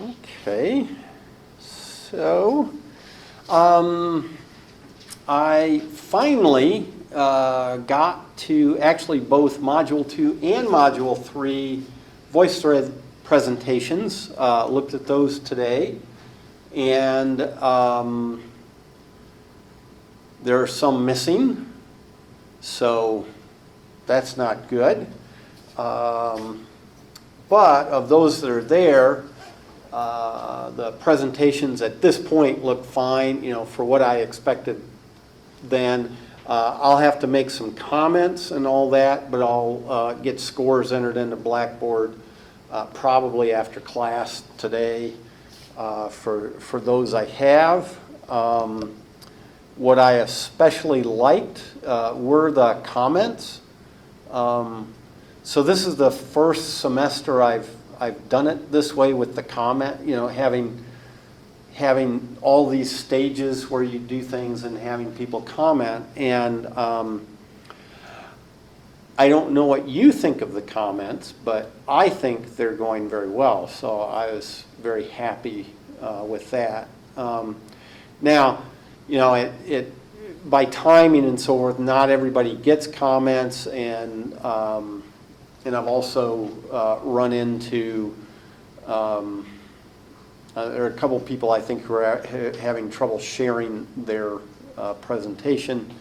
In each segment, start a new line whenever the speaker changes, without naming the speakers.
Okay, so I finally got to actually both Module 2 and Module 3 VoiceThread presentations. Looked at those today, and there are some missing, so that's not good. But of those that are there, the presentations at this point look fine, you know, for what I expected then. I'll have to make some comments and all that, but I'll get scores entered into Blackboard probably after class today for those I have. What I especially liked were the comments. So this is the first semester I've done it this way with the comment, you know, having all these stages where you do things and having people comment. And I don't know what you think of the comments, but I think they're going very well. So I was very happy with that. Now, you know, it by timing and so forth, not everybody gets comments, and I've also run into, there are a couple people I think who are having trouble sharing their presentation.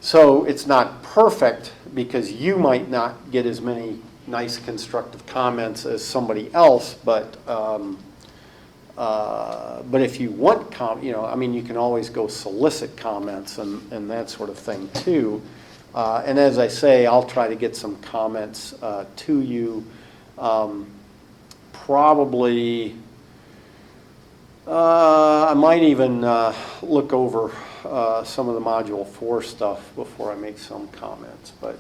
So it's not perfect because you might not get as many nice constructive comments as somebody else, but if you want you know, I mean, you can always go solicit comments and that sort of thing too. And as I say, I'll try to get some comments to you. Probably, I might even look over some of the Module 4 stuff before I make some comments. But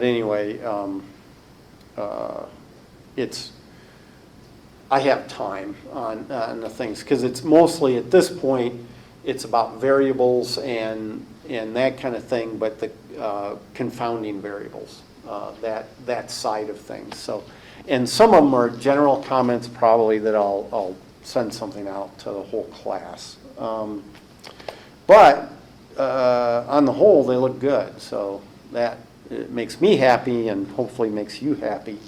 anyway, I have time on the things, because it's mostly at this point it's about variables and that kind of thing, but the confounding variables, that side of things. So, and some of them are general comments probably that I'll send something out to the whole class. But on the whole, they look good. So that it makes me happy and hopefully makes you happy.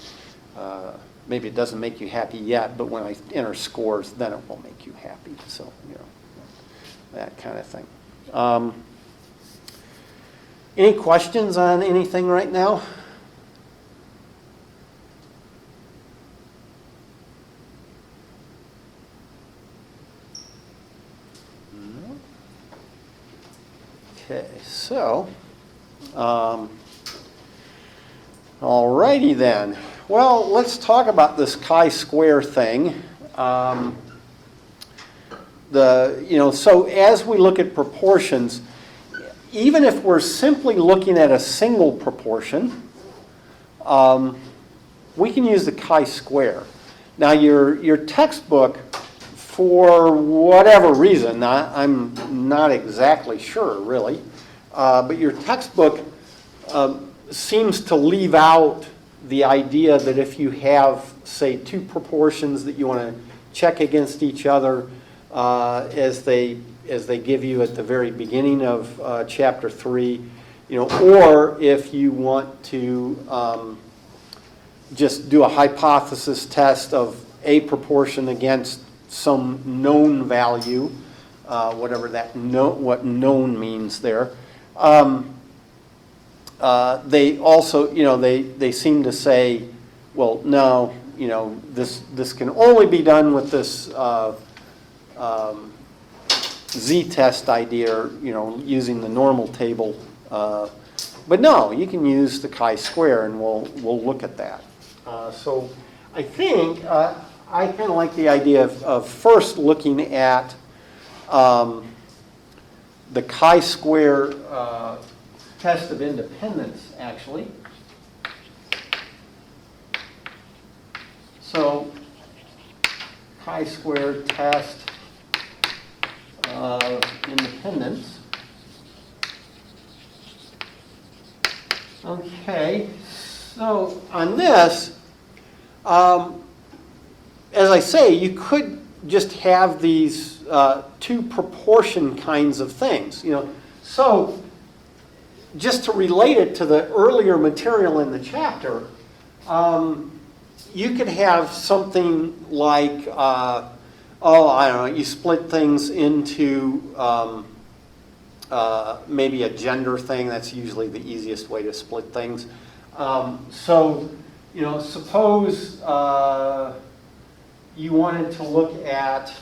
Maybe it doesn't make you happy yet, but when I enter scores, then it will make you happy. So, you know, that kind of thing. Any questions on anything right now? No. Okay, so, alrighty then. Well, let's talk about this chi-square thing. So as we look at proportions, even if we're simply looking at a single proportion, we can use the chi-square. Now your textbook, for whatever reason, I'm not exactly sure really, but your textbook seems to leave out the idea that if you have, say, two proportions that you want to check against each other as they give you at the very beginning of chapter 3, you know, or if you want to just do a hypothesis test of a proportion against some known value, whatever that what known means there. They also, you know, they seem to say, well, no, you know, this can only be done with this z-test idea, you know, using the normal table. But no, you can use the chi-square, and we'll look at that. So I think I kind of like the idea of first looking at the chi-square test of independence, actually. So chi-square test of independence. Okay, so on this, as I say, you could just have these two proportion kinds of things. So just to relate it to the earlier material in the chapter, you could have something like, I don't know, you split things into maybe a gender thing. That's usually the easiest way to split things. So, suppose you wanted to look at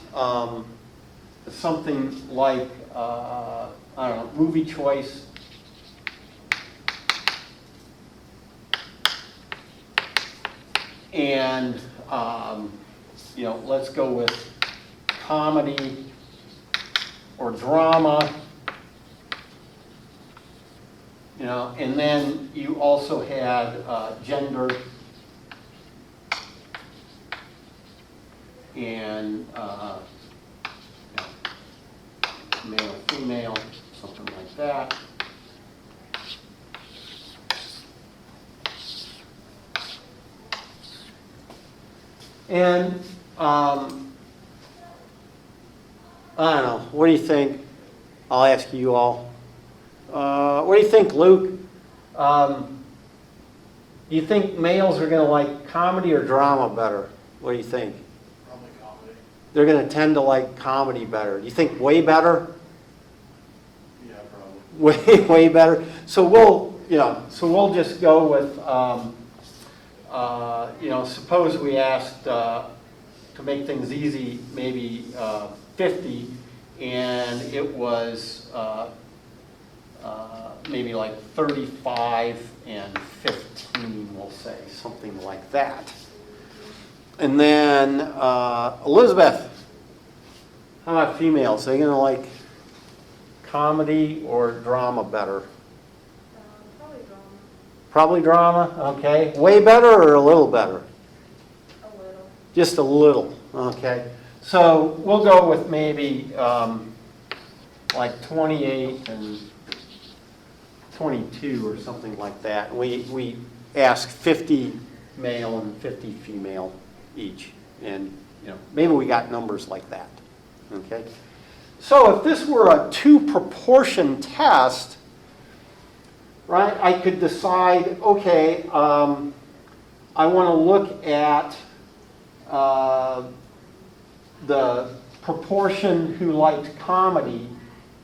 something like, I don't know, movie choice. And, let's go with comedy or drama. And then you also had gender and male, female, something like that. And I don't know, what do you think? I'll ask you all. What do you think, Luke? Do you think males are going to like comedy or drama better? What do you think?
Probably comedy.
They're going to tend to like comedy better. Do you think way better?
Yeah, probably.
Way better. So we'll just go with suppose we asked to make things easy, maybe 50, and it was maybe like 35 and 15, we'll say, something like that. And then Elizabeth, how about females? Are they going to like comedy or drama better?
Probably drama.
Probably drama, okay. Way better or a little better?
A little.
Just a little, okay. So we'll go with maybe like 28 and 22 or something like that. We ask 50 male and 50 female each. And maybe we got numbers like that, okay. So if this were a two proportion test, right, I could decide, okay, I want to look at the proportion who liked comedy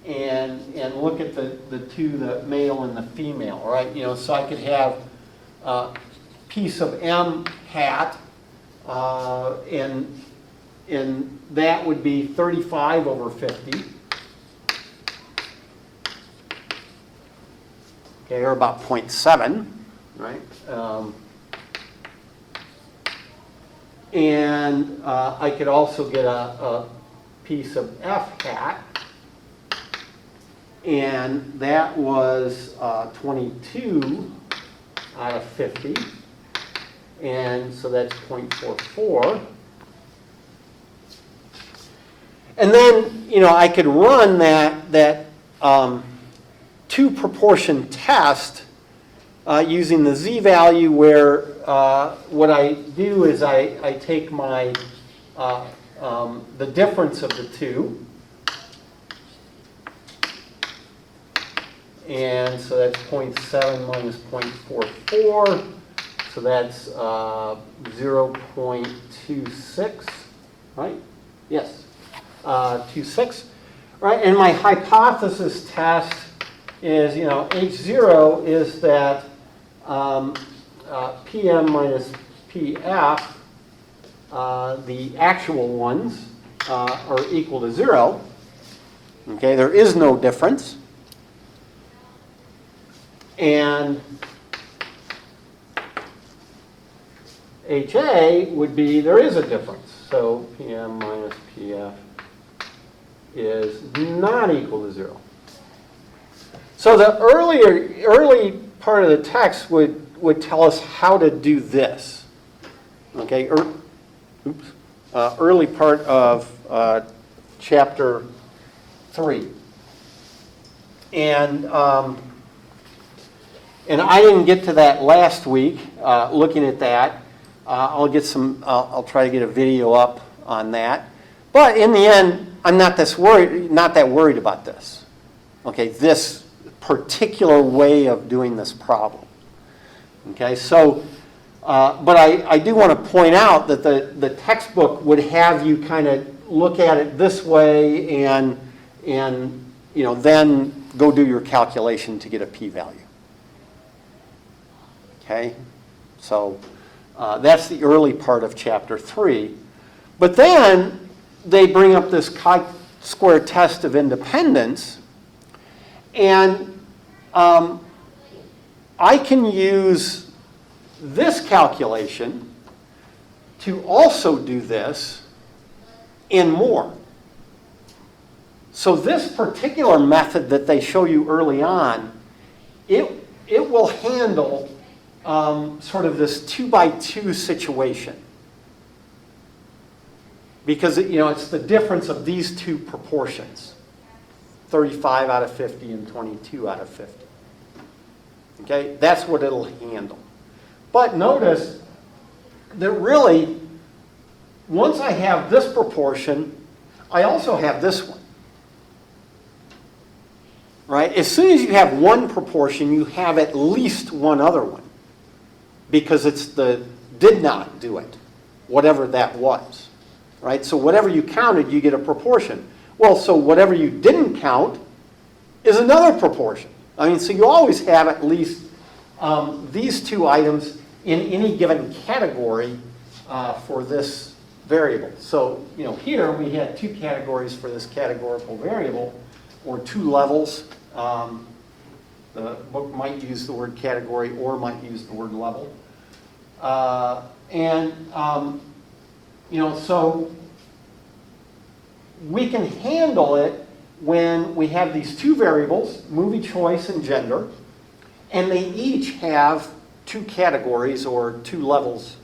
and look at the two, the male and the female, right? So I could have a piece of M hat, and that would be 35 over 50. Okay, or about 0.7, right? And I could also get a piece of F hat, and that was 22 out of 50, and so that's 0.44. And then, I could run that two proportion test using the z-value, where what I do is I take my the difference of the two, and so that's 0.7 minus 0.44, so that's 0.26, right? Yes, 26, right? And my hypothesis test is, H0 is that PM minus PF, the actual ones, are equal to 0. Okay, there is no difference. And HA would be there is a difference. So PM minus PF is not equal to 0. So the early part of the text would tell us how to do this. Okay, early part of chapter 3. And I didn't get to that last week, looking at that. I'll get some, I'll try to get a video up on that. But in the end, I'm not that worried about this. Okay, this particular way of doing this problem. Okay, so, but I do want to point out that the textbook would have you kind of look at it this way and you know, then go do your calculation to get a p-value. Okay, so that's the early part of chapter 3. But then they bring up this chi-square test of independence, and I can use this calculation to also do this and more. So this particular method that they show you early on, it will handle sort of this 2-by-2 situation. Because it's the difference of these two proportions, 35 out of 50 and 22 out of 50. Okay, that's what it'll handle. But notice that really, once I have this proportion, I also have this one. Right? As soon as you have one proportion, you have at least one other one. Because it's the did not do it, whatever that was. Right? So whatever you counted, you get a proportion. Well, so whatever you didn't count is another proportion. I mean, so you always have at least these two items in any given category for this variable. So, here we had two categories for this categorical variable, or two levels. The book might use the word category or might use the word level. So we can handle it when we have these two variables, movie choice and gender, and they each have two categories or two levels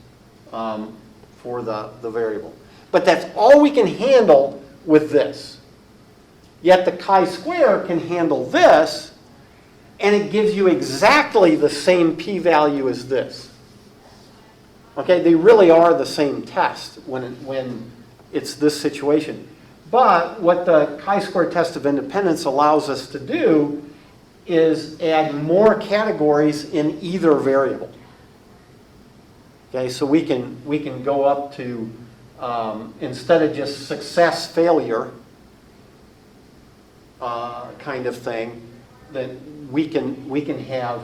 for the variable. But that's all we can handle with this. Yet the chi-square can handle this, and it gives you exactly the same p-value as this. Okay, they really are the same test when it's this situation. But what the chi-square test of independence allows us to do is add more categories in either variable. Okay, so we can go up to, instead of just success, failure kind of thing, that we can have,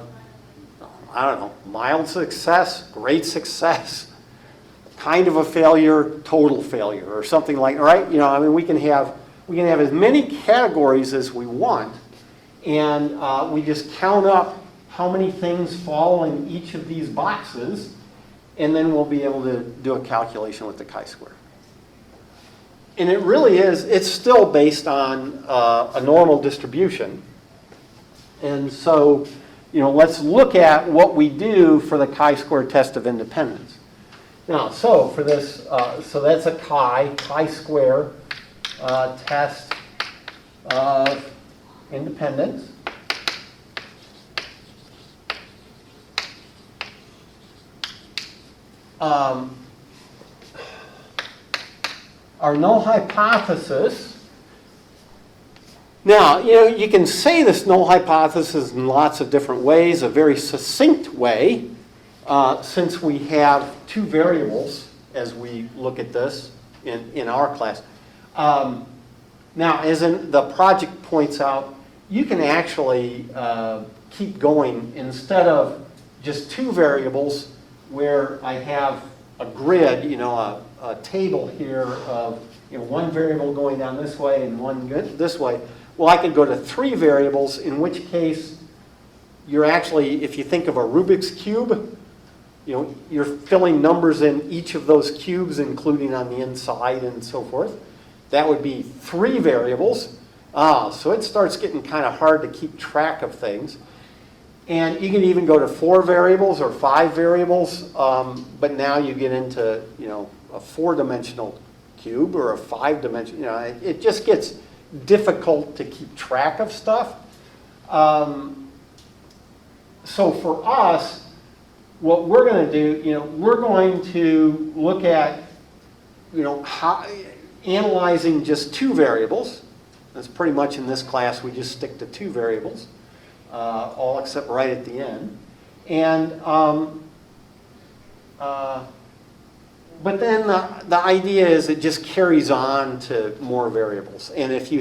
I don't know, mild success, great success, kind of a failure, total failure, or something like, right? I mean, we can have as many categories as we want, and we just count up how many things fall in each of these boxes, and then we'll be able to do a calculation with the chi-square. And it really is, it's still based on a normal distribution. And so, let's look at what we do for the chi-square test of independence. Now, so for this, so that's a chi-square test of independence. Our null hypothesis. Now, you can say this null hypothesis in lots of different ways. A very succinct way, since we have two variables as we look at this in our class. Now, as in the project points out, you can actually keep going instead of just two variables where I have a grid, a table here of one variable going down this way and one this way. Well, I could go to three variables, in which case you're actually, if you think of a Rubik's Cube, you're filling numbers in each of those cubes, including on the inside and so forth. That would be three variables. So it starts getting kind of hard to keep track of things. And you can even go to 4 variables or 5 variables, but now you get into, a 4-dimensional cube or a 5-dimensional, it just gets difficult to keep track of stuff. So for us, what we're going to do, we're going to look at, how, analyzing just two variables. That's pretty much in this class, we just stick to two variables, all except right at the end. And, but then the idea is it just carries on to more variables. And if you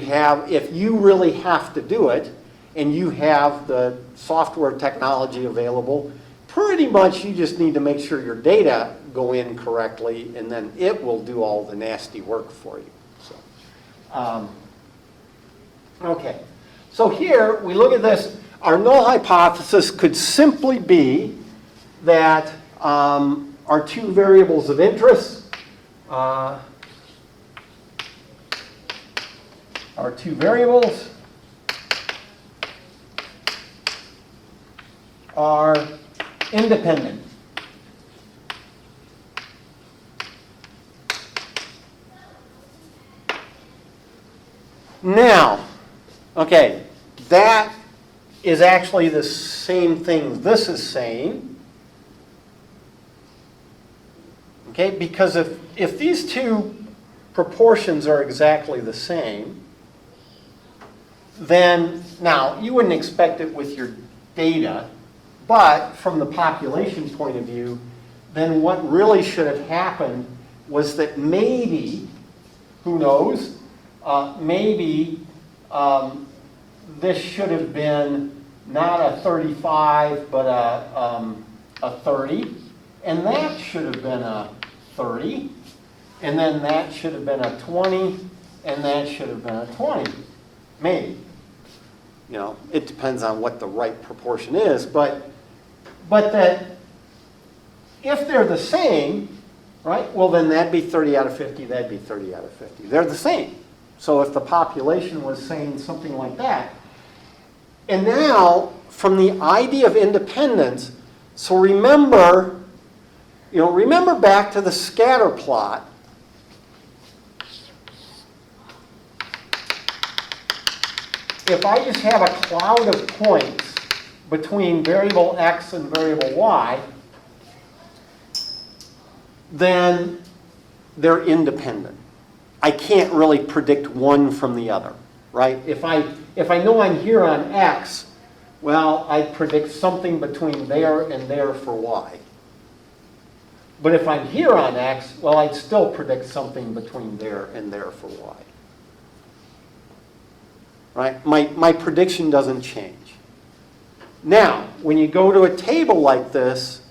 really have to do it, and you have the software technology available, pretty much you just need to make sure your data go in correctly, and then it will do all the nasty work for you. So, okay. So here, we look at this. Our null hypothesis could simply be that our two variables of interest are two variables are independent. Now, okay, that is actually the same thing this is saying. Okay, because if these two proportions are exactly the same, then, now, you wouldn't expect it with your data, but from the population point of view, then what really should have happened was that maybe, who knows, maybe this should have been not a 35, but a 30, and that should have been a 30, and then that should have been a 20, and that should have been a 20, maybe. It depends on what the right proportion is, but that if they're the same, right, well then that'd be 30 out of 50, that'd be 30 out of 50. They're the same. So if the population was saying something like that, and now from the idea of independence, so remember back to the scatter plot. If I just have a cloud of points between variable x and variable y, then they're independent. I can't really predict one from the other, right? If I know I'm here on x, well, I predict something between there and there for y. But if I'm here on x, well, I'd still predict something between there and there for y. Right? My prediction doesn't change. Now, when you go to a table like this,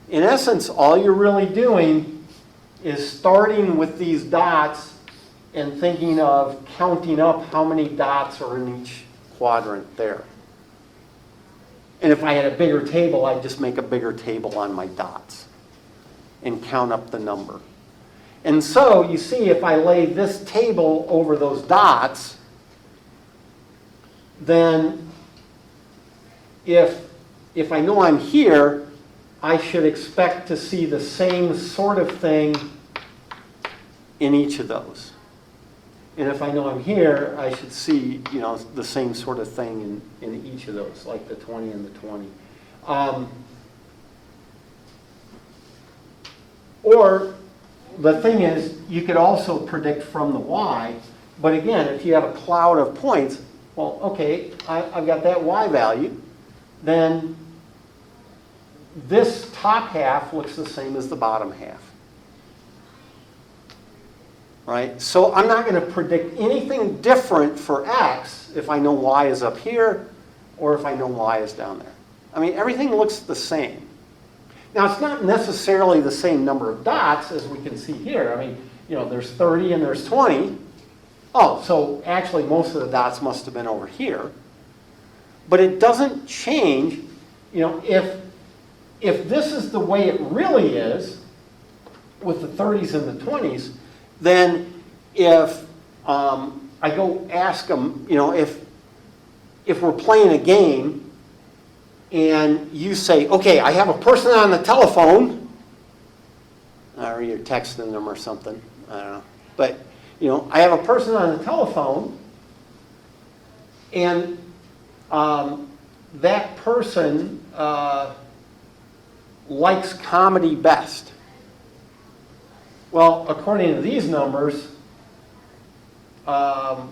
in essence, all you're really doing is starting with these dots and thinking of counting up how many dots are in each quadrant there. And if I had a bigger table, I'd just make a bigger table on my dots and count up the number. And so, you see, if I lay this table over those dots, then if I know I'm here, I should expect to see the same sort of thing in each of those. And if I know I'm here, I should see, the same sort of thing in each of those, like the 20 and the 20. Or the thing is, you could also predict from the y, but again, if you have a cloud of points, well, okay, I've got that y value, then this top half looks the same as the bottom half. Right? So I'm not going to predict anything different for x if I know y is up here or if I know y is down there. I mean, everything looks the same. Now, it's not necessarily the same number of dots as we can see here. I mean, there's 30 and there's 20. Oh, so actually most of the dots must have been over here. But it doesn't change, if this is the way it really is with the 30s and the 20s, then if I go ask them, if we're playing a game and you say, okay, I have a person on the telephone, or you're texting them or something, I don't know, but I have a person on the telephone, and that person likes comedy best. Well, according to these numbers, I'm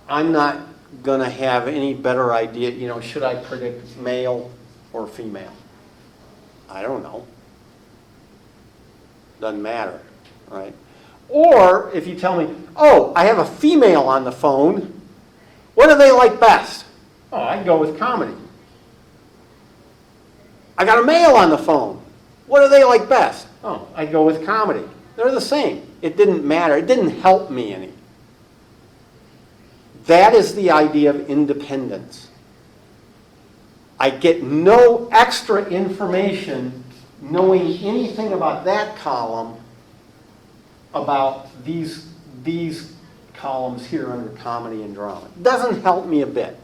not going to have any better idea, you know, should I predict male or female? I don't know. Doesn't matter, right? Or if you tell me, oh, I have a female on the phone, what do they like best? Oh, I'd go with comedy. I got a male on the phone. What do they like best? Oh, I'd go with comedy. They're the same. It didn't matter. It didn't help me any. That is the idea of independence. I get no extra information knowing anything about that column about these columns here under comedy and drama. It doesn't help me a bit.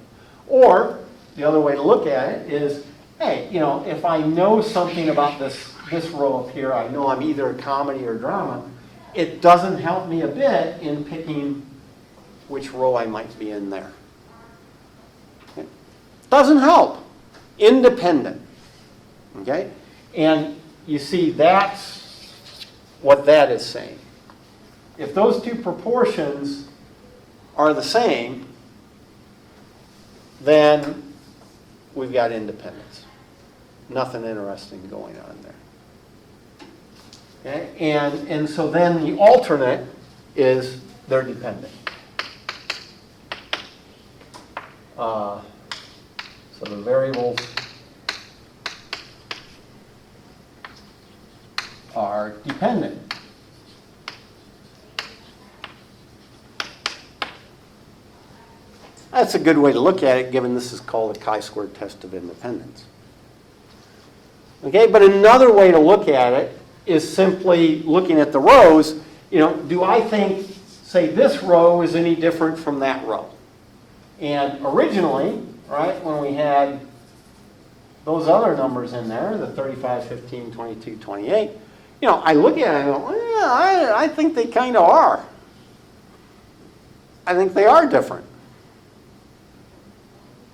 Or the other way to look at it is, hey, you know, if I know something about this row up here, I know I'm either a comedy or drama, it doesn't help me a bit in picking which row I might be in there. Okay? Doesn't help. Independent. Okay? And you see, that's what that is saying. If those two proportions are the same, then we've got independence. Nothing interesting going on there. Okay? And so then the alternate is they're dependent. So the variables are dependent. That's a good way to look at it, given this is called the chi-squared test of independence. Okay, but another way to look at it is simply looking at the rows. You know, do I think, say, this row is any different from that row? And originally, right, when we had those other numbers in there, the 35, 15, 22, 28, you know, I look at it and go, yeah, I think they kind of are. I think they are different.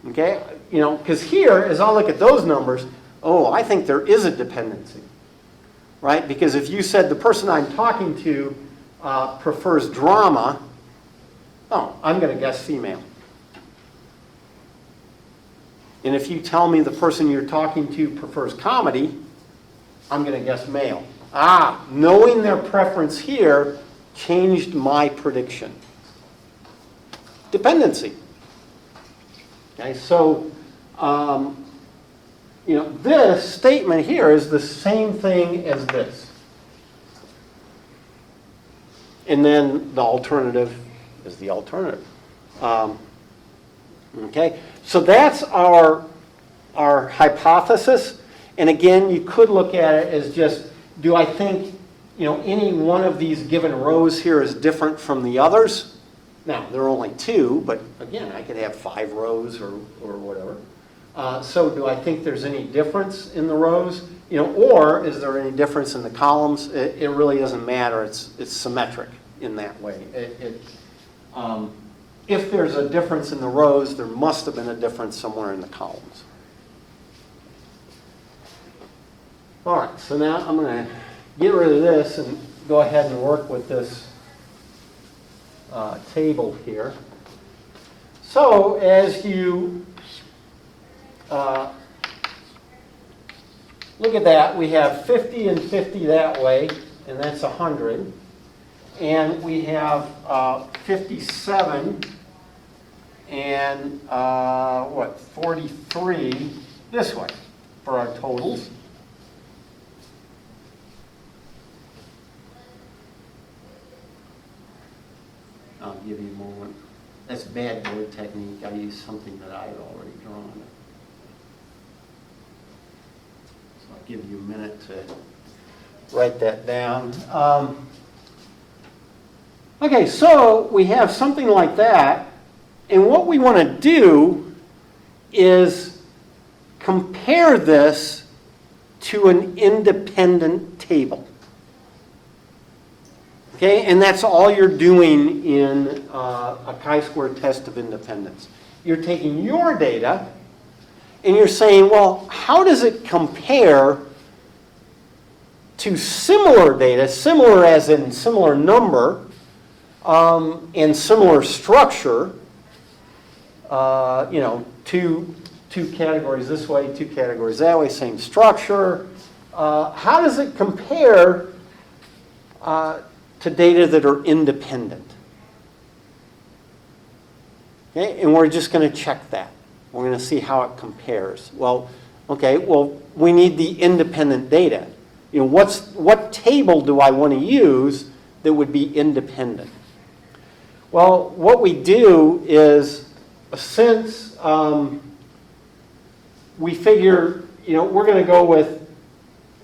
Okay, you know, because here, as I look at those numbers, oh, I think there is a dependency, right? Because if you said the person I'm talking to prefers drama, oh, I'm going to guess female. And if you tell me the person you're talking to prefers comedy, I'm going to guess male. Ah, knowing their preference here changed my prediction. Dependency. Okay, so, you know, this statement here is the same thing as this. And then the alternative is the alternative. Okay, so that's our hypothesis. And again, you could look at it as just, do I think, you know, any one of these given rows here is different from the others? Now, there are only two, but again, I could have 5 rows or whatever. So do I think there's any difference in the rows? You know, or is there any difference in the columns? It really doesn't matter. It's symmetric in that way. If there's a difference in the rows, there must have been a difference somewhere in the columns. All right, so now I'm going to get rid of this and go ahead and work with this table here. So as you look at that, we have 50 and 50 that way, and that's 100. And we have 57 and 43 this way for our totals. I'll give you a moment. That's bad board technique. I used something that I had already drawn. So I'll give you a minute to write that down. Okay, so we have something like that. And what we want to do is compare this to an independent table. Okay, and that's all you're doing in a chi-squared test of independence. You're taking your data and you're saying, well, how does it compare to similar data, similar as in similar number, and similar structure, two categories this way, two categories that way, same structure. How does it compare to data that are independent? Okay, and we're just going to check that. We're going to see how it compares. Well, we need the independent data. What table do I want to use that would be independent? Well, what we do is, since we figure, we're going to go with,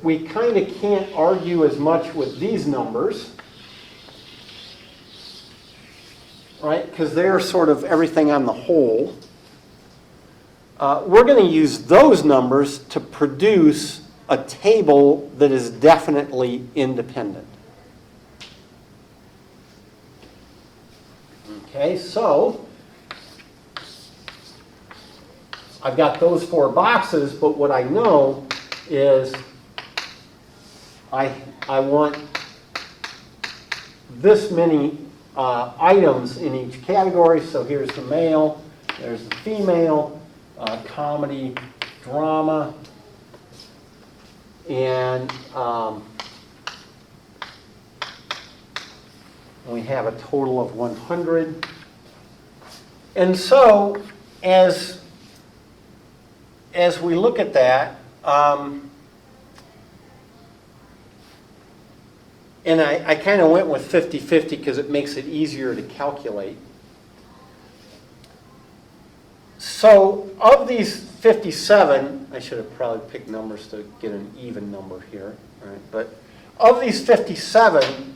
we kind of can't argue as much with these numbers, right? Because they're sort of everything on the whole. We're going to use those numbers to produce a table that is definitely independent. Okay, so I've got those 4 boxes, but what I know is I want this many items in each category. So here's the male, there's the female, comedy, drama, and we have a total of 100. And so as we look at that, and I kind of went with 50-50 because it makes it easier to calculate. So of these 57, I should have probably picked numbers to get an even number here, right? But of these 57,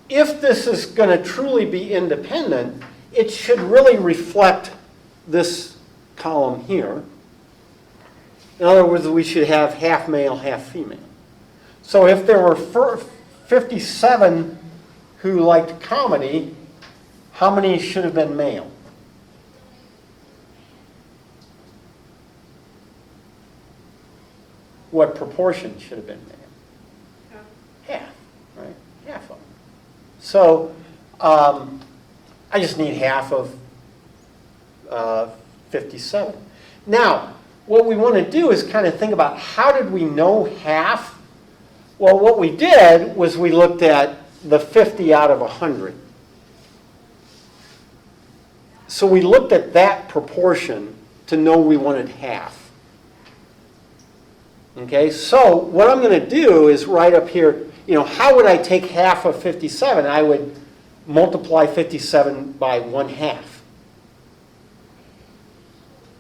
if this is going to truly be independent, it should really reflect this column here. In other words, we should have half male, half female. So if there were 57 who liked comedy, how many should have been male? What proportion should have been male? Half, right? Half of them. So I just need half of 57. Now, what we want to do is kind of think about, how did we know half? Well, what we did was we looked at the 50 out of 100. So we looked at that proportion to know we wanted half. Okay, so what I'm going to do is right up here, how would I take half of 57? I would multiply 57 by 1/2.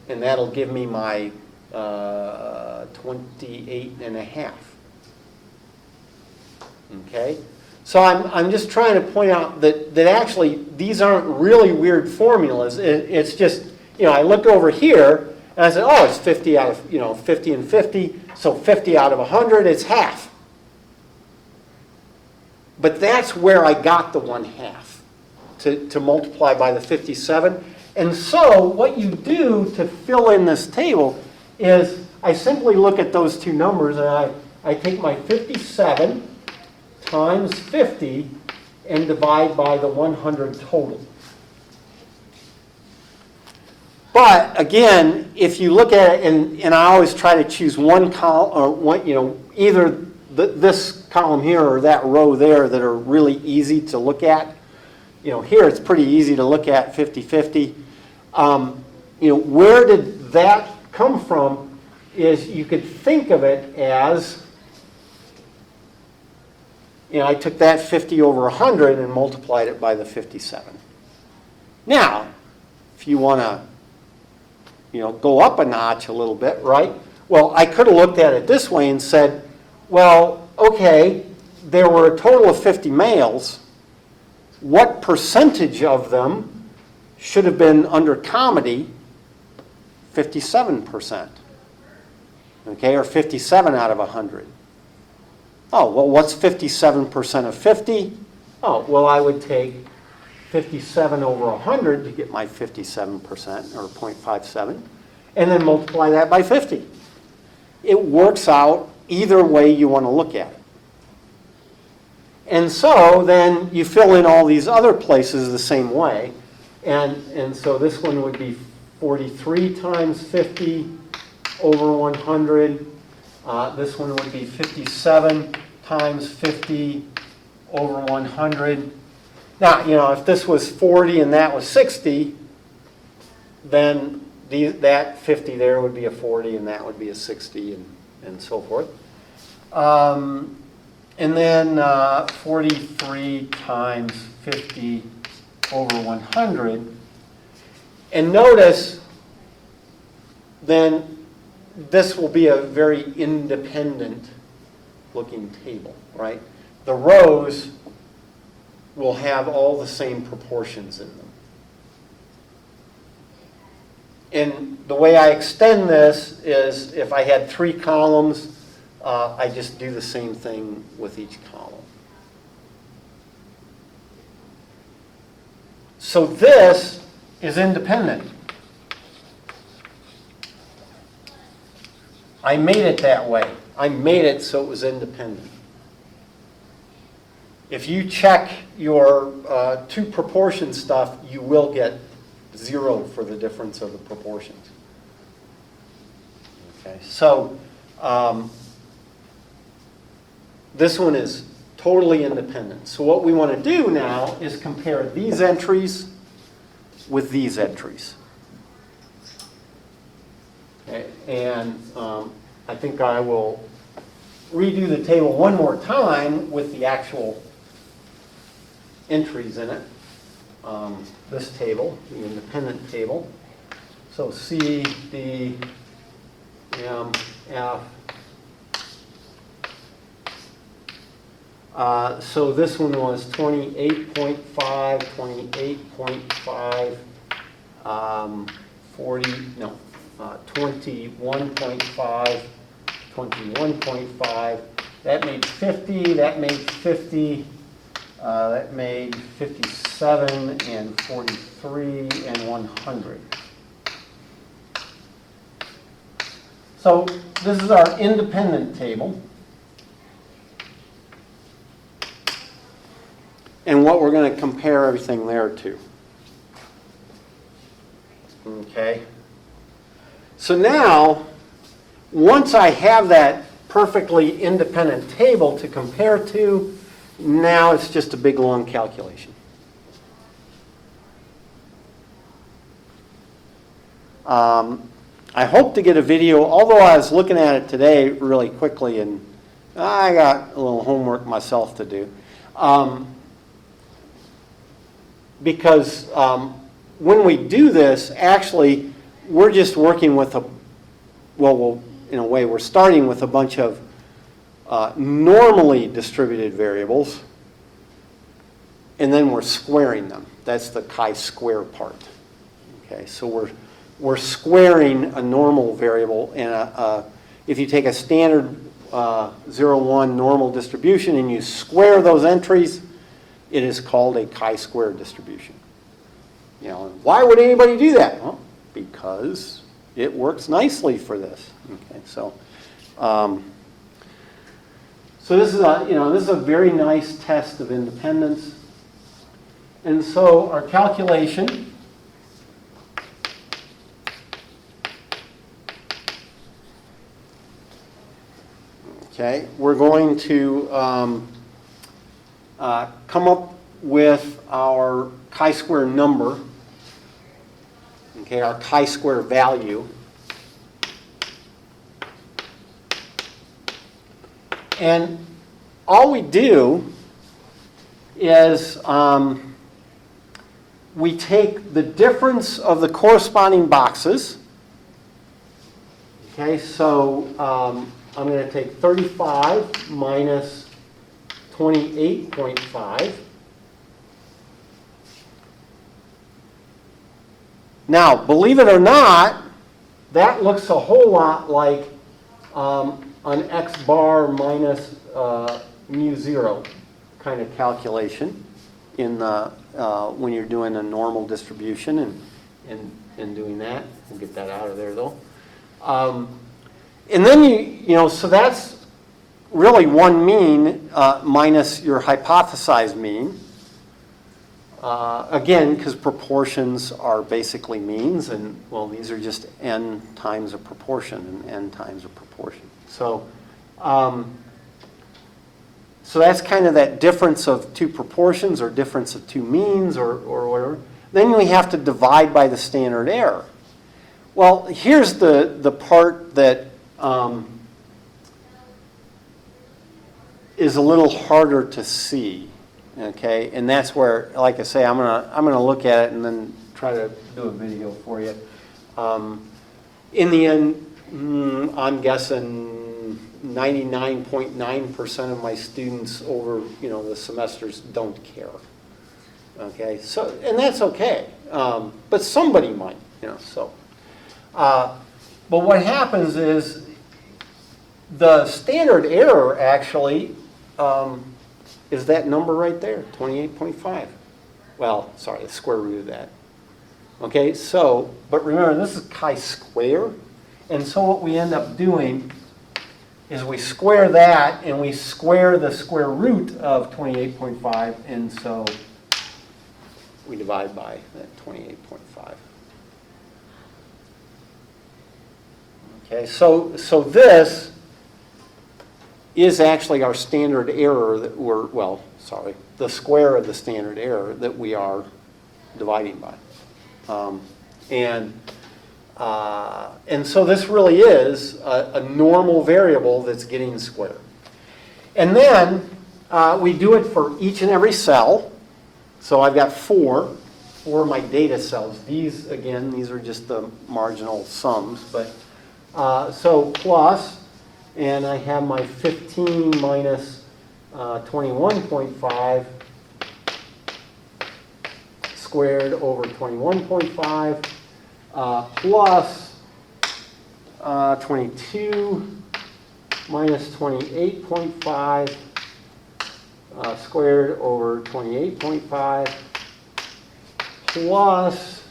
And that'll give me my 28.5. Okay, so I'm just trying to point out that actually these aren't really weird formulas. It's just, I looked over here and I said, oh, it's 50 out of, 50 and 50, so 50 out of 100, it's half. But that's where I got the 1/2, to multiply by the 57. And so what you do to fill in this table is I simply look at those two numbers and I take my 57 times 50 and divide by the 100 total. But again, if you look at it, and I always try to choose one column, or one, either this column here or that row there that are really easy to look at. Here it's pretty easy to look at, 50-50. Where did that come from is you could think of it as, I took that 50 over 100 and multiplied it by the 57. Now, if you want to, go up a notch a little bit, right? Well, I could have looked at it this way and said, well, okay, there were a total of 50 males. What percentage of them should have been under comedy? 57%. Okay, or 57 out of 100. Oh, well, what's 57% of 50? Oh, well, I would take 57 over 100 to get my 57%, or 0.57, and then multiply that by 50. It works out either way you want to look at it. And so then you fill in all these other places the same way. And so this one would be 43 times 50 over 100. This one would be 57 times 50 over 100. Now, if this was 40 and that was 60, then that 50 there would be a 40 and that would be a 60 and so forth. And then 43 times 50 over 100. And notice then this will be a very independent looking table, right? The rows will have all the same proportions in them. And the way I extend this is if I had 3 columns, I just do the same thing with each column. So this is independent. I made it that way. I made it so it was independent. If you check your 2 proportion stuff, you will get 0 for the difference of the proportions. Okay, so this one is totally independent. So what we want to do now is compare these entries with these entries. Okay, and I think I will redo the table one more time with the actual entries in it. This table, the independent table. So C, D, M, F. So this one was 28.5, 28.5, 21.5, 21.5. That made 50, that made 50, that made 57 and 43 and 100. So this is our independent table. And what we're going to compare everything there to. Okay. So now, once I have that perfectly independent table to compare to, now it's just a big long calculation. I hope to get a video, although I was looking at it today really quickly and I got a little homework myself to do. Because when we do this, actually, we're just working with in a way, we're starting with a bunch of normally distributed variables, and then we're squaring them. That's the chi-square part. Okay, so we're squaring a normal variable, and if you take a standard 0, 1 normal distribution and you square those entries, it is called a chi-square distribution. Why would anybody do that? Well, because it works nicely for this. Okay, so this is a very nice test of independence. And so our calculation we're going to come up with our chi-square number, our chi-square value. And all we do is we take the difference of the corresponding boxes. Okay, so I'm going to take 35 minus 28.5. Now, believe it or not, that looks a whole lot like an x bar minus mu 0 kind of calculation in the when you're doing a normal distribution and doing that. We'll get that out of there though. And then so that's really one mean minus your hypothesized mean. Again, because proportions are basically means, and well, these are just n times a proportion and n times a proportion. So, so that's kind of that difference of two proportions or difference of two means or whatever. Then we have to divide by the standard error. Well, here's the part that is a little harder to see, okay? And that's where, like I say, I'm gonna look at it and then try to do a video for you. In the end, I'm guessing 99.9% of my students over the semesters don't care. Okay, so and that's okay, but somebody might, so. But what happens is the standard error actually is that number right there, 28.5. Well, sorry, the square root of that. Okay, so, but remember, this is chi-square, and so what we end up doing is we square that, and we square the square root of 28.5, and so we divide by that 28.5. Okay, so this is actually our standard error that we're, well, sorry, the square of the standard error that we are dividing by. And so this really is a normal variable that's getting squared. And then we do it for each and every cell. So I've got four of my data cells. These, again, these are just the marginal sums. But so plus, and I have my 15 minus 21.5 squared over 21.5 plus 22 minus 28.5 squared over 28.5 plus,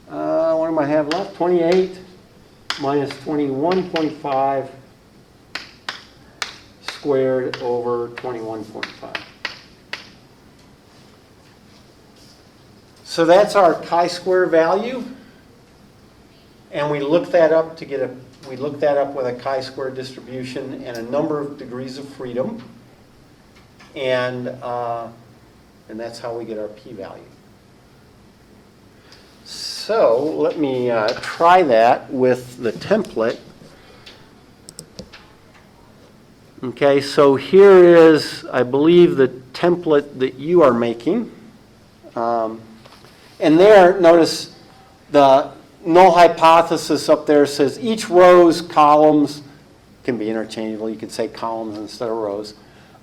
what do I have left? 28 minus 21.5 squared over 21.5. So that's our chi-square value, and we look that up to get we look that up with a chi-square distribution and a number of degrees of freedom, and that's how we get our p-value. So let me try that with the template. Okay, so here is, I believe, the template that you are making. And there, notice the null hypothesis up there says each row's columns can be interchangeable. You could say columns instead of rows.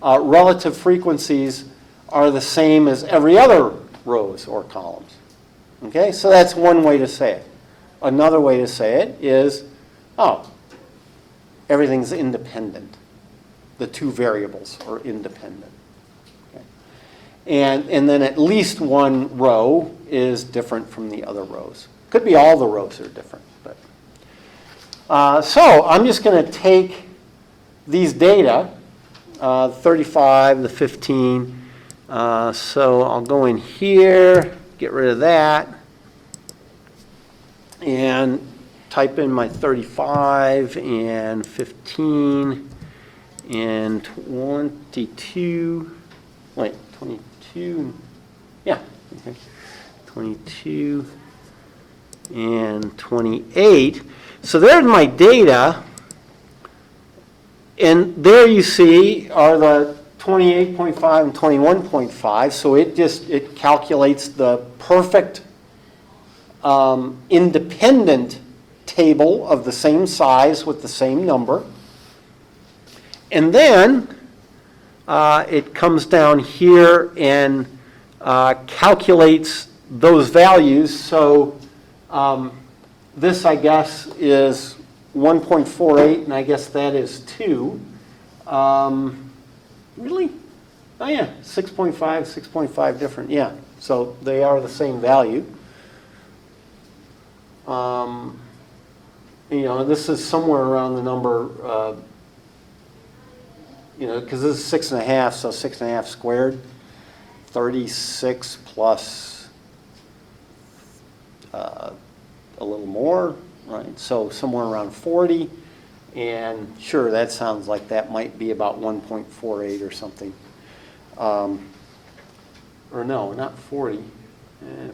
Relative frequencies are the same as every other rows or columns. Okay, so that's one way to say it. Another way to say it is, oh, everything's independent. The two variables are independent. Okay. And then at least one row is different from the other rows. Could be all the rows are different. But so I'm just going to take these data, 35, the 15. So I'll go in here, get rid of that, and type in my 35 and 15 and 22. Wait, 22. Yeah. Okay. 22 and 28. So there's my data. And there you see are the 28.5 and 21.5. So it calculates the perfect independent table of the same size with the same number. And then it comes down here and calculates those values. So this, I guess, is 1.48, and I guess that is 2. Really? Oh, yeah, 6.5, 6.5 different. Yeah, so they are the same value. This is somewhere around the number you know, because this is 6.5, so 6.5 squared, 36 plus a little more, right? So somewhere around 40. And sure, that sounds like that might be about 1.48 or something. Or no, not 40.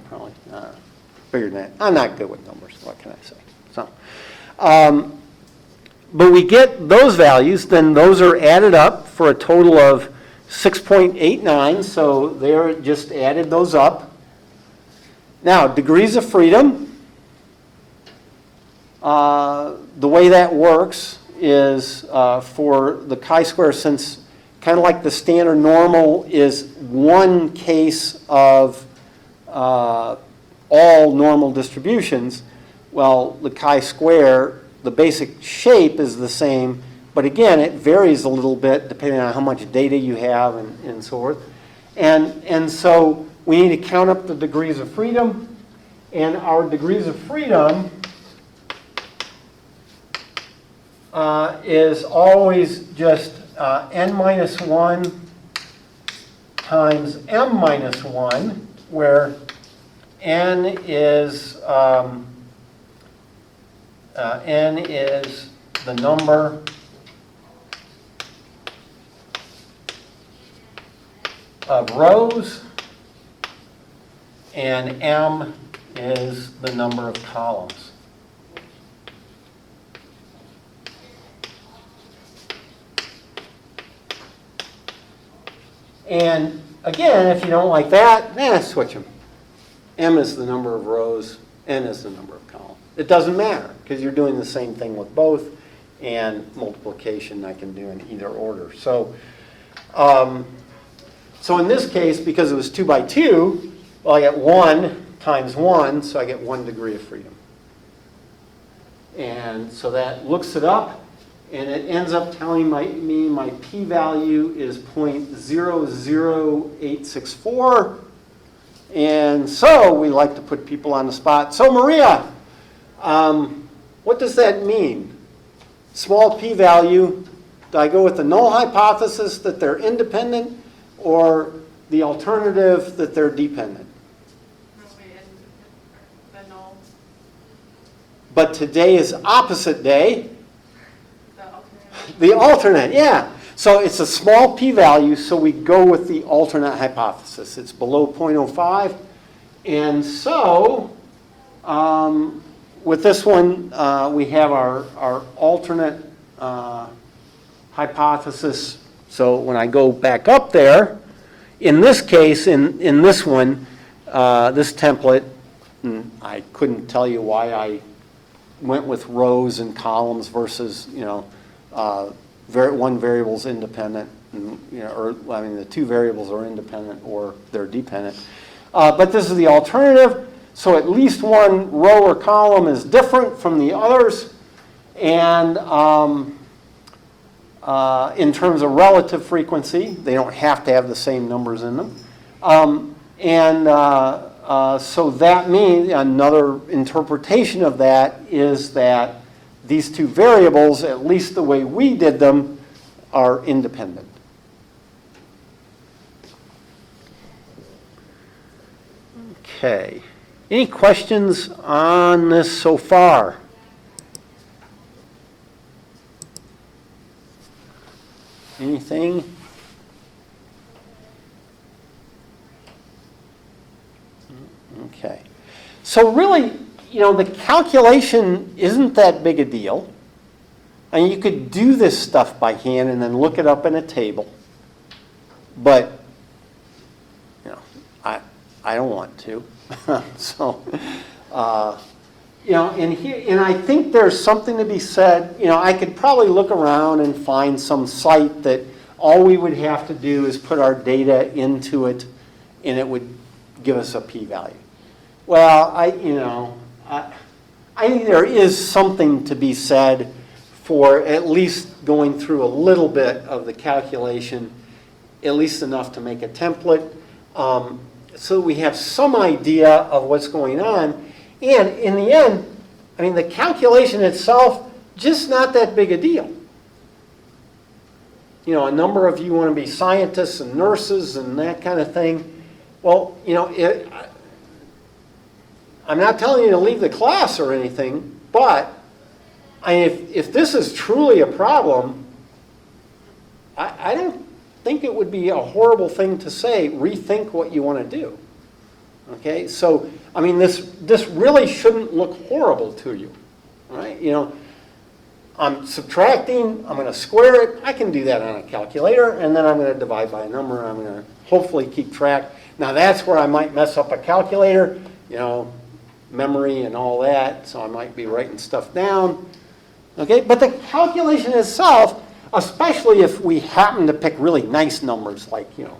Probably bigger than that. I'm not good with numbers. What can I say? So, but we get those values, then those are added up for a total of 6.89. So they're just added those up. Now, degrees of freedom. The way that works is for the chi-square, since kind of like the standard normal is one case of all normal distributions, well, the chi-square, the basic shape is the same, but again, it varies a little bit depending on how much data you have and so forth. And so we need to count up the degrees of freedom, and our degrees of freedom is always just n minus 1 times m minus 1, where n is the number of rows, and m is the number of columns. And again, if you don't like that, switch them. M is the number of rows, n is the number of columns. It doesn't matter, because you're doing the same thing with both, and multiplication I can do in either order. So, so in this case, because it was 2 by 2, well, I get 1 times 1, so I get 1 degree of freedom. And so that looks it up, and it ends up telling me my p-value is 0.00864. And so we like to put people on the spot. So Maria, what does that mean? Small p-value, do I go with the null hypothesis that they're independent, or the alternative that they're dependent?
The null.
But today is opposite day.
The
The alternate, yeah. So it's a small p-value, so we go with the alternate hypothesis. It's below 0.05. And so with this one, we have our alternate hypothesis. So when I go back up there, in this case, in this one, this template, I couldn't tell you why I went with rows and columns versus, one variable's independent, and, the two variables are independent or they're dependent. But this is the alternative, so at least one row or column is different from the others, and in terms of relative frequency, they don't have to have the same numbers in them. So that means another interpretation of that is that these two variables, at least the way we did them, are independent. Okay. Any questions on this so far? Anything? Okay. So really, the calculation isn't that big a deal. I mean, you could do this stuff by hand and then look it up in a table. But, I don't want to. So, and I think there's something to be said. I could probably look around and find some site that all we would have to do is put our data into it, and it would give us a p-value. Well, I think there is something to be said for at least going through a little bit of the calculation, at least enough to make a template, so we have some idea of what's going on. And in the end, the calculation itself, just not that big a deal. you know, a number of you want to be scientists and nurses and that kind of thing. Well, you know, I'm not telling you to leave the class or anything, but if this is truly a problem, I don't think it would be a horrible thing to say, rethink what you want to do. Okay, so, I mean, this really shouldn't look horrible to you, right? You know, I'm subtracting, I'm going to square it, I can do that on a calculator, and then I'm going to divide by a number, and I'm going to hopefully keep track. Now that's where I might mess up a calculator, you know, memory and all that, so I might be writing stuff down. Okay, but the calculation itself, especially if we happen to pick really nice numbers like, you know,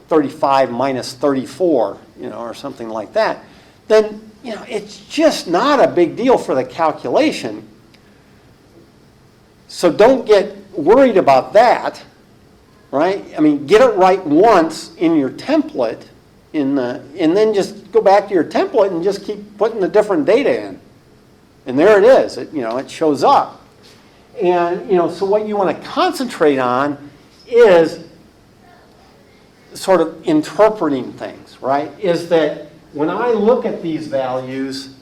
35 minus 34, you know, or something like that, then, you know, it's just not a big deal for the calculation. So don't get worried about that, right? I mean, get it right once in your template, and then just go back to your template and just keep putting the different data in. And there it is. You know, it shows up. And, you know, so what you want to concentrate on is sort of interpreting things, right? Is that when I look at these values,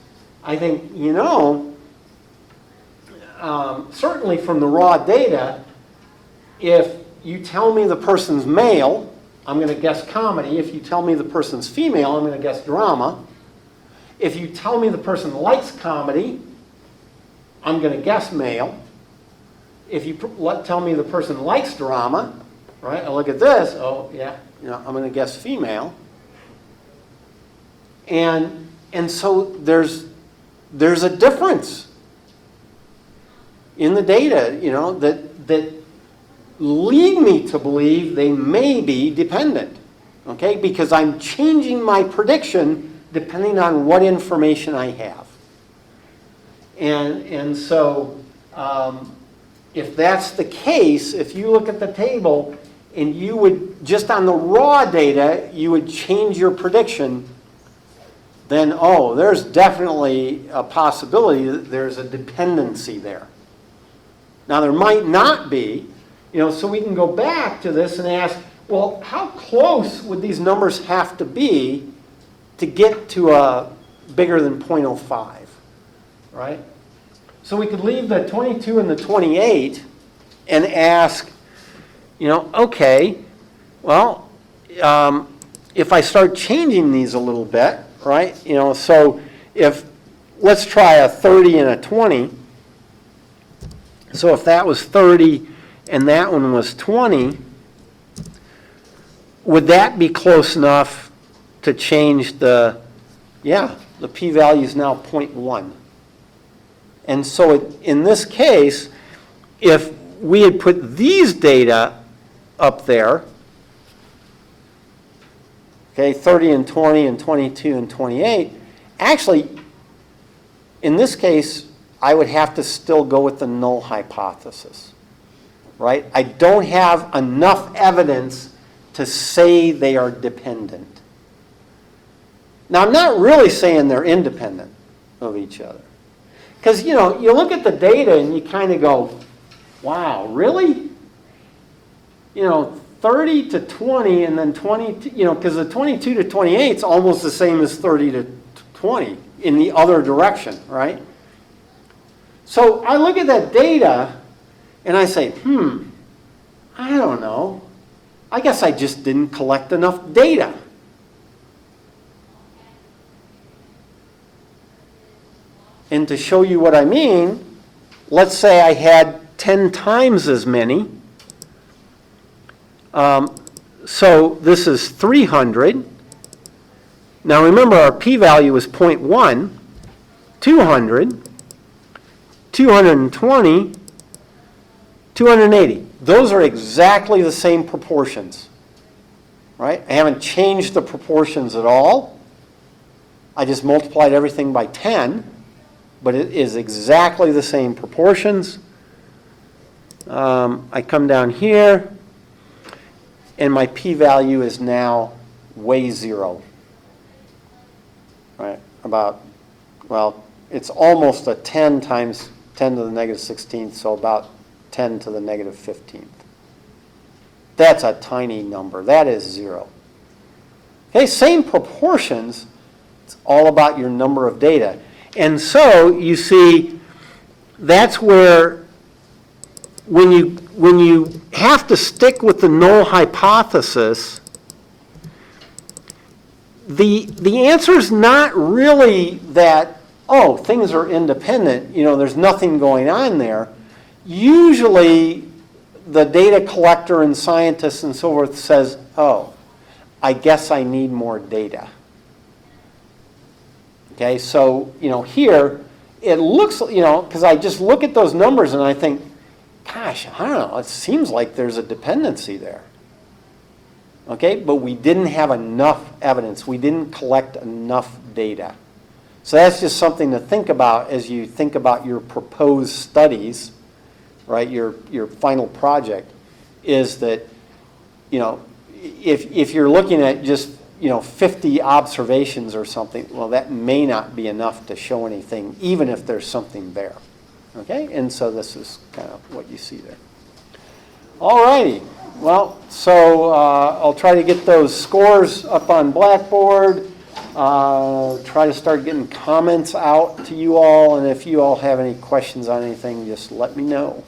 I think, you know, certainly from the raw data, if you tell me the person's male, I'm going to guess comedy. If you tell me the person's female, I'm going to guess drama. If you tell me the person likes comedy, I'm going to guess male. If you tell me the person likes drama, right, I look at this, oh yeah, you know, I'm going to guess female. And so there's a difference in the data, you know, that lead me to believe they may be dependent, okay? Because I'm changing my prediction depending on what information I have. And so if that's the case, if you look at the table and you would, just on the raw data, you would change your prediction, then, oh, there's definitely a possibility that there's a dependency there. Now, there might not be, you know, so we can go back to this and ask, well, how close would these numbers have to be to get to a bigger than 0.05, right? So we could leave the 22 and the 28 and ask, you know, okay, well, if I start changing these a little bit, right? You know, so let's try a 30 and a 20. So if that was 30 and that one was 20, would that be close enough to change the p-value is now 0.1. And so in this case, if we had put these data up there, okay, 30 and 20 and 22 and 28, actually, in this case, I would have to still go with the null hypothesis, right? I don't have enough evidence to say they are dependent. Now, I'm not really saying they're independent of each other. Because, you know, you look at the data and you kind of go, wow, really? You know, 30 to 20 and then 20, you know, because the 22 to 28 is almost the same as 30 to 20 in the other direction, right? So I look at that data and I say, I don't know. I guess I just didn't collect enough data. And to show you what I mean, let's say I had 10 times as many. So this is 300. Now remember, our p-value is 0.1, 200, 220, 280. Those are exactly the same proportions, right? I haven't changed the proportions at all. I just multiplied everything by 10, but it is exactly the same proportions. I come down here, and my p-value is now way zero, right? It's almost a 10 times 10 to the negative 16th, so about 10 to the negative 15th. That's a tiny number. That is 0. Okay, same proportions. It's all about your number of data. And so you see, that's where when you have to stick with the null hypothesis, the answer is not really that, oh, things are independent, there's nothing going on there. Usually, the data collector and scientists and so forth says, oh, I guess I need more data. Okay, so, here, it looks, because I just look at those numbers and I think, gosh, I don't know, it seems like there's a dependency there. Okay, but we didn't have enough evidence. We didn't collect enough data. So that's just something to think about as you think about your proposed studies, right, your final project, is that, if you're looking at just, 50 observations or something, well, that may not be enough to show anything, even if there's something there. Okay, and so this is kind of what you see there. All righty. Well, so I'll try to get those scores up on Blackboard, try to start getting comments out to you all, and if you all have any questions on anything, just let me know.